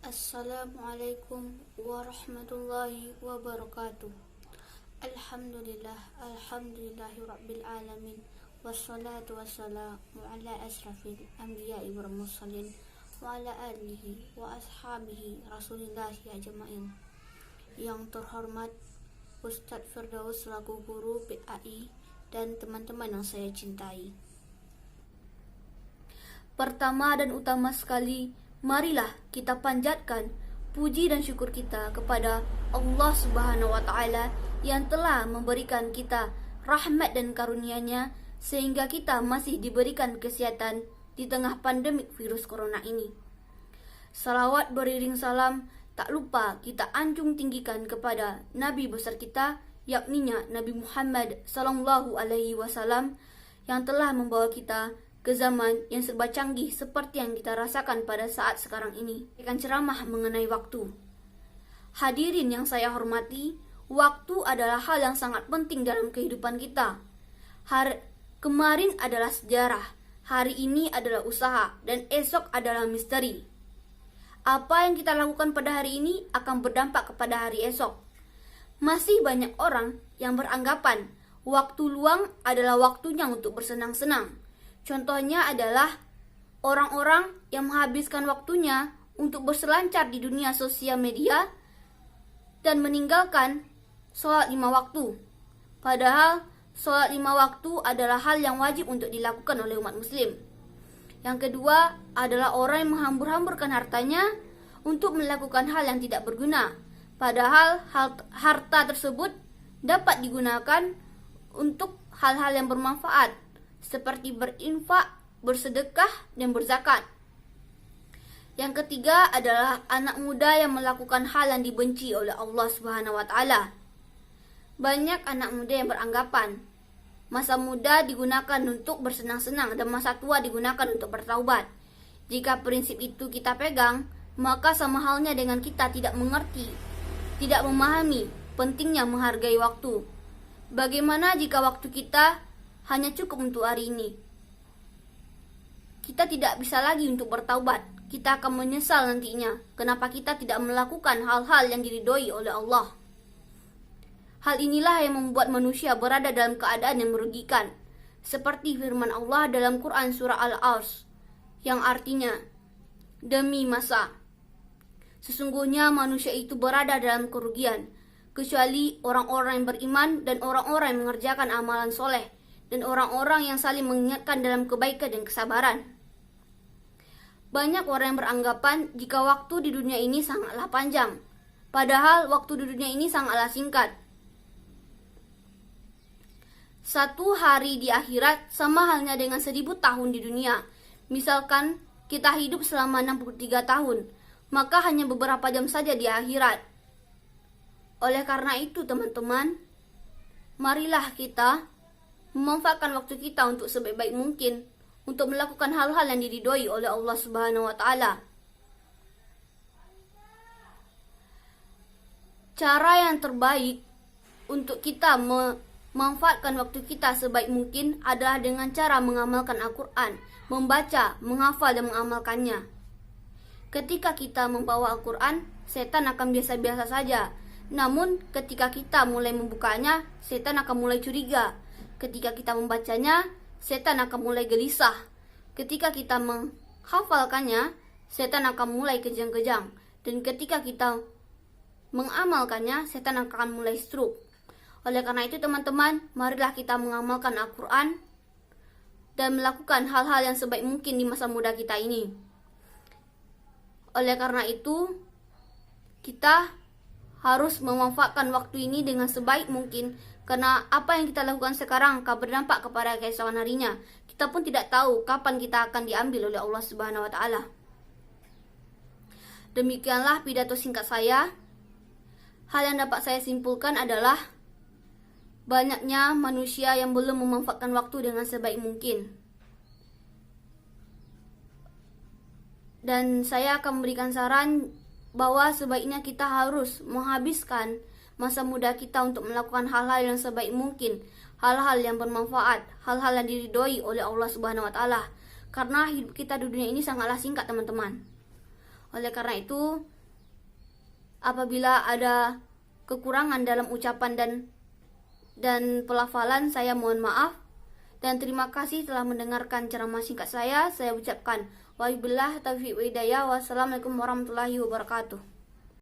Assalamualaikum warahmatullahi wabarakatuh. Alhamdulillahi rabbil alamin. Wassalatu wassalamu ala asrafil anbiya'i wal mursalin wa ala alihi wa ashabihi rasulillahi ajma'in. Yang terhormat Ustadz Firdaus selaku guru PAI dan teman-teman yang saya cintai. Pertama dan utama sekali, marilah kita panjatkan puji dan syukur kita kepada Allah Subhanahu wa Ta'ala yang telah memberikan kita rahmat dan karunia-Nya sehingga kita masih diberikan kesehatan di tengah pandemik virus corona ini. Salawat beriring salam tak lupa kita anjung tinggikan kepada Nabi besar kita, yakninya Nabi Muhammad sallallahu alaihi wasallam yang telah membawa kita ke zaman yang serba canggih seperti yang kita rasakan pada saat sekarang ini. Akan ceramah mengenai waktu. Hadirin yang saya hormati, waktu adalah hal yang sangat penting dalam kehidupan kita. Kemarin adalah sejarah, hari ini adalah usaha, dan esok adalah misteri. Apa yang kita lakukan pada hari ini akan berdampak kepada hari esok. Masih banyak orang yang beranggapan waktu luang adalah waktunya untuk bersenang-senang. Contohnya adalah orang-orang yang menghabiskan waktunya untuk berselancar di dunia sosial media dan meninggalkan sholat 5 waktu. Padahal sholat 5 waktu adalah hal yang wajib untuk dilakukan oleh umat muslim. Yang kedua adalah orang yang menghambur-hamburkan hartanya untuk melakukan hal yang tidak berguna. Padahal harta tersebut dapat digunakan untuk hal-hal yang bermanfaat, seperti berinfak, bersedekah, dan berzakat. Yang ketiga adalah anak muda yang melakukan hal yang dibenci oleh Allah Subhanahu wa Ta'ala. Banyak anak muda yang beranggapan masa muda digunakan untuk bersenang-senang dan masa tua digunakan untuk bertaubat. Jika prinsip itu kita pegang, maka sama halnya dengan kita tidak mengerti, tidak memahami pentingnya menghargai waktu. Bagaimana jika waktu kita hanya cukup untuk hari ini? Kita tidak bisa lagi untuk bertaubat. Kita akan menyesal nantinya kenapa kita tidak melakukan hal-hal yang diridhoi oleh Allah. Hal inilah yang membuat manusia berada dalam keadaan yang merugikan, seperti firman Allah dalam Quran surah Al-Asr yang artinya, demi masa, sesungguhnya manusia itu berada dalam kerugian, kecuali orang-orang yang beriman dan orang-orang yang mengerjakan amalan soleh, dan orang-orang yang saling mengingatkan dalam kebaikan dan kesabaran. Banyak orang yang beranggapan jika waktu di dunia ini sangatlah panjang, padahal waktu di dunia ini sangatlah singkat. Satu hari di akhirat sama halnya dengan 1000 tahun di dunia. Misalkan kita hidup selama 63 tahun, maka hanya beberapa jam saja di akhirat. Oleh karena itu teman-teman, marilah kita memanfaatkan waktu kita untuk sebaik-baik mungkin untuk melakukan hal-hal yang diridhoi oleh Allah Subhanahu wa Ta'ala. Cara yang terbaik untuk kita memanfaatkan waktu kita sebaik mungkin adalah dengan cara mengamalkan Al-Quran, membaca, menghafal, dan mengamalkannya. Ketika kita membawa Al-Quran, setan akan biasa-biasa saja. Namun ketika kita mulai membukanya, setan akan mulai curiga. Ketika kita membacanya, setan akan mulai gelisah. Ketika kita menghafalkannya, setan akan mulai kejang-kejang. Dan ketika kita mengamalkannya, setan akan mulai stroke. Oleh karena itu teman-teman, marilah kita mengamalkan Al-Quran dan melakukan hal-hal yang sebaik mungkin di masa muda kita ini. Oleh karena itu, kita harus memanfaatkan waktu ini dengan sebaik mungkin, karena apa yang kita lakukan sekarang akan berdampak kepada keesokan harinya. Kita pun tidak tahu kapan kita akan diambil oleh Allah Subhanahu wa Ta'ala. Demikianlah pidato singkat saya. Hal yang dapat saya simpulkan adalah banyaknya manusia yang belum memanfaatkan waktu dengan sebaik mungkin. Dan saya akan memberikan saran bahwa sebaiknya kita harus menghabiskan masa muda kita untuk melakukan hal-hal yang sebaik mungkin, hal-hal yang bermanfaat, hal-hal yang diridhoi oleh Allah Subhanahu wa Ta'ala. Karena hidup kita di dunia ini sangatlah singkat teman-teman. Oleh karena itu, Apabila ada kekurangan dalam ucapan dan pelafalan, saya mohon maaf. Dan terima kasih telah mendengarkan ceramah singkat saya. Saya ucapkan wabillahi taufiq wa hidayah. Wassalamualaikum warahmatullahi wabarakatuh.